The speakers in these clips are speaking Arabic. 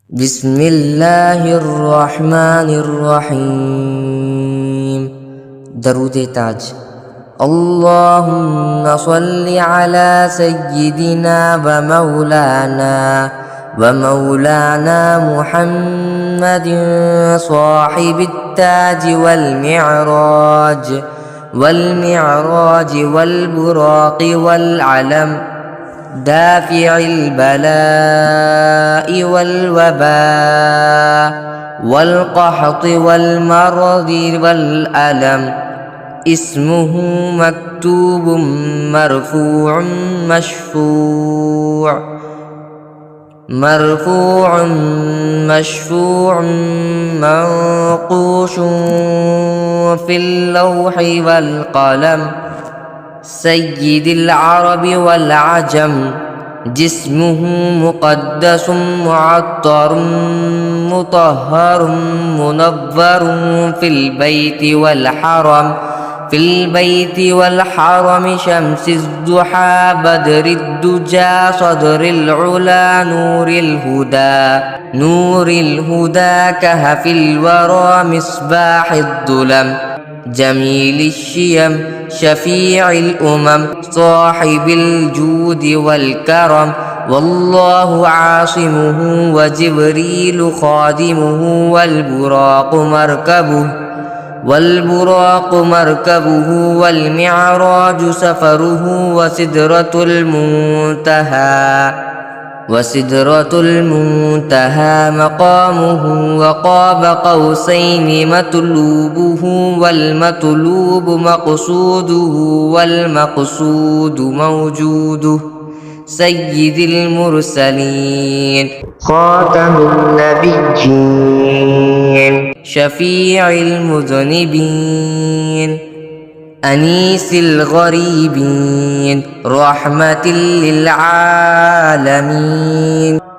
بسم الله الرحمن الرحيم. درود تاج. اللهم صل على سيدنا ومولانا محمد صاحب التاج والمعراج والبراق والعلم، دافع البلاء والوباء والقحط والمرض والألم. اسمه مكتوب مرفوع مشفوع منقوش في اللوح والقلم. سيد العرب والعجم، جسمه مقدس معطر مطهر منظر في البيت والحرم. شمس الضحى بدر الدجى صدر العلا نور الهدى كهف الورى مصباح الظلم. جميل الشيم شفيع الأمم صاحب الجود والكرم. والله عاصمه وجبريل خادمه والبراق مركبه والمعراج سفره وسدرة المنتهى مقامه. وقاب قوسين مطلوبه والمطلوب مقصوده والمقصود موجوده. سيد المرسلين خاتم النبيين شفيع المذنبين أنيس الغريبين رحمة للعالمين.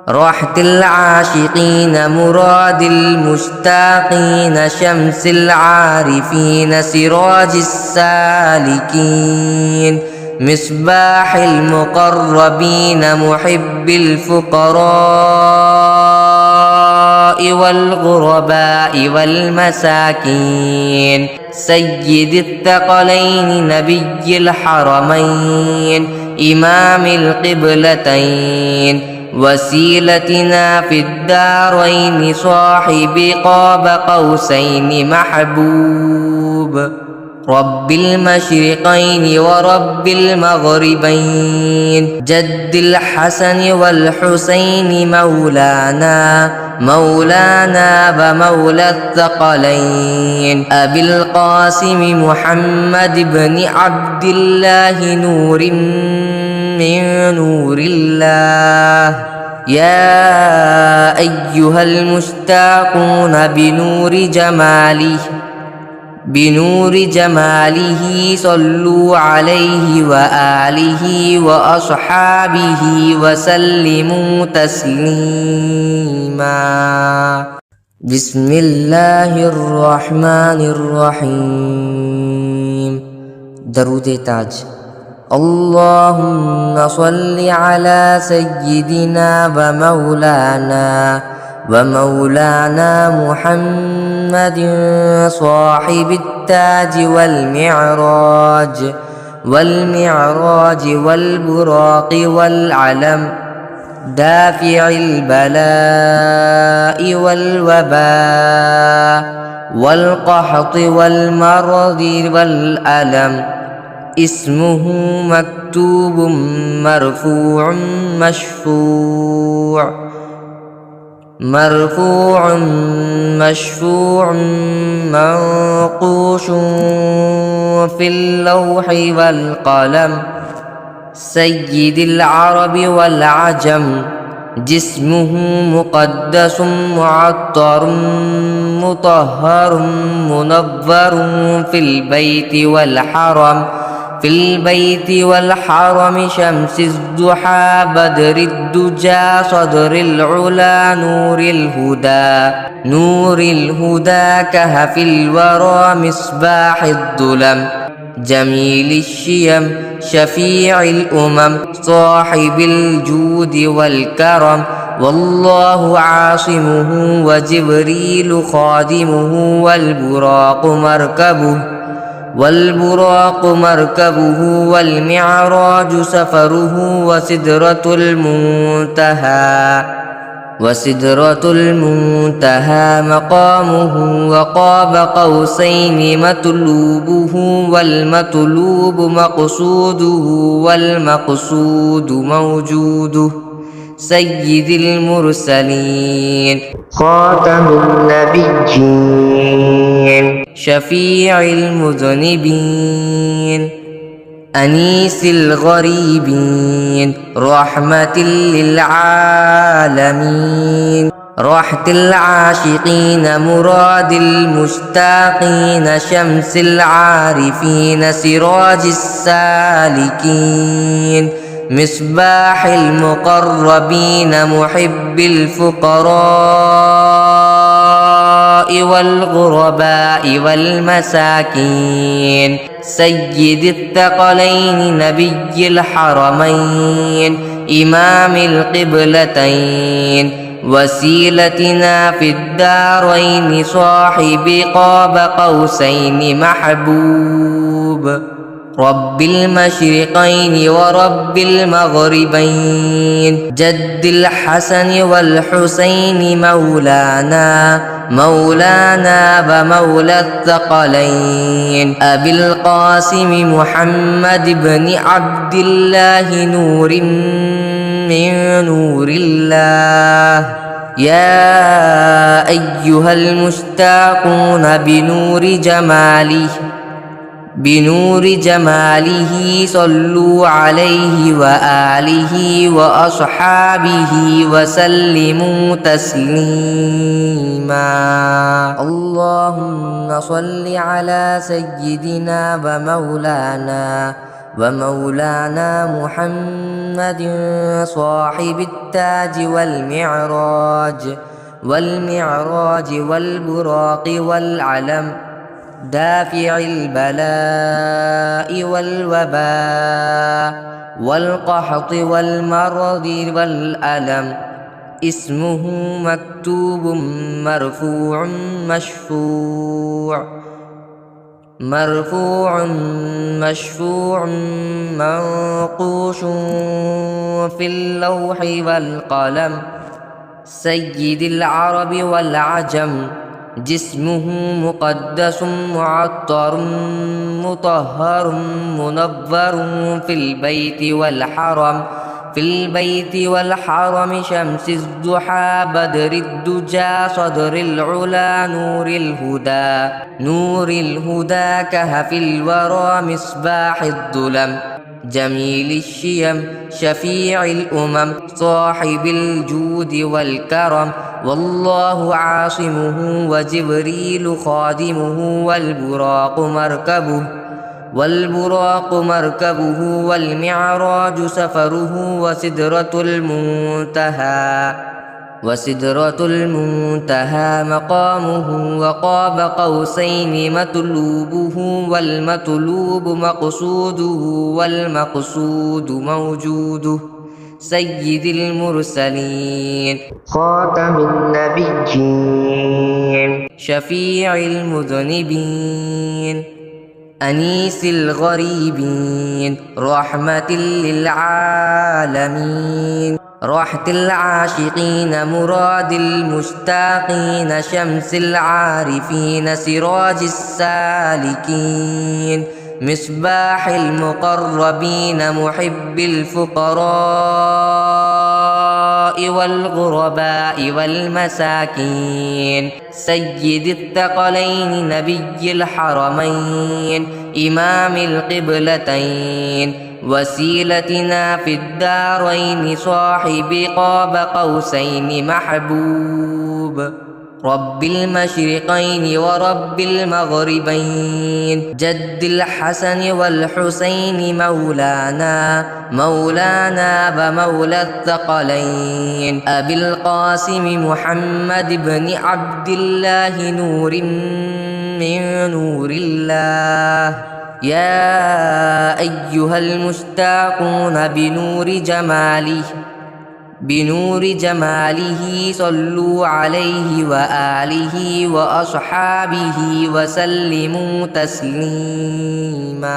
راحة العاشقين مراد المشتاقين شمس العارفين سراج السالكين. مصباح المقربين محب الفقراء والغرباء والمساكين. سيد الثقلين نبي الحرمين إمام القبلتين وسيلتنا في الدارين صاحب قاب قوسين محبوب. رب المشرقين ورب المغربين جد الحسن والحسين مولانا ومولى الثقلين. أبي القاسم محمد بن عبد الله نور من نور الله. يا أيها المشتاقون بنور جماله صلوا عليه وآله وأصحابه وسلموا تسليما. بسم الله الرحمن الرحيم. درود تاج. اللهم صل على سيدنا ومولانا محمد صاحب التاج والمعراج والبراق والعلم، دافع البلاء والوباء والقحط والمرض والألم. اسمه مكتوب مرفوع مشفوع منقوش في اللوح والقلم. سيد العرب والعجم، جسمه مقدس معطر مطهر منظر في البيت والحرم. شمس الضحى بدر الدجى صدر العلا نور الهدى كهف الورى مصباح الظلم. جميل الشيم شفيع الأمم صاحب الجود والكرم. والله عاصمه وجبريل خادمه والبراق مركبه والمعراج سفره وسدرة المنتهى مقامه وقاب قوسين مطلوبه والمطلوب مقصوده والمقصود موجوده سيد المرسلين خاتم النبيين شفيع المذنبين أنيس الغريبين رحمة للعالمين راحة العاشقين مراد المشتاقين شمس العارفين سراج السالكين مصباح المقربين محب الفقراء والغرباء والمساكين سيد الثقلين نبي الحرمين إمام القبلتين وسيلتنا في الدارين صاحب قاب قوسين محبوب رب المشرقين ورب المغربين جد الحسن والحسين مولانا ومولى الثقلين أبي القاسم محمد بن عبد الله نور من نور الله يا أيها المشتاقون بنور جماله صلوا عليه وآله وأصحابه وسلموا تسليما اللهم صل على سيدنا ومولانا محمد صاحب التاج والمعراج والبراق والعلم دافع البلاء والوباء والقحط والمرض والألم اسمه مكتوب مرفوع منقوش في اللوح والقلم سيد العرب والعجم جسمه مقدس معطر مطهر منور في البيت والحرم شمس الضحى بدر الدجى صدر العلا نور الهدى كهف الورى مصباح الظلم جميل الشيم شفيع الأمم صاحب الجود والكرم والله عاصمه وجبريل خادمه والبراق مركبه والمعراج سفره وسدرة المنتهى مقامه وقاب قوسين مطلوبه والمطلوب مقصوده والمقصود موجوده سيد المرسلين خاتم النبيين شفيع المذنبين أنيس الغريبين رحمة للعالمين راحة العاشقين مراد المشتاقين شمس العارفين سراج السالكين مصباح المقربين محب الفقراء والغرباء والمساكين سيد الثقلين نبي الحرمين إمام القبلتين وسيلتنا في الدارين صاحب قاب قوسين محبوب رب المشرقين ورب المغربين جد الحسن والحسين مولانا ومولى الثقلين أبي القاسم محمد بن عبد الله نور من نور الله يا أيها المشتاقون بنور جماله صلوا عليه وآله وأصحابه وسلموا تسليما.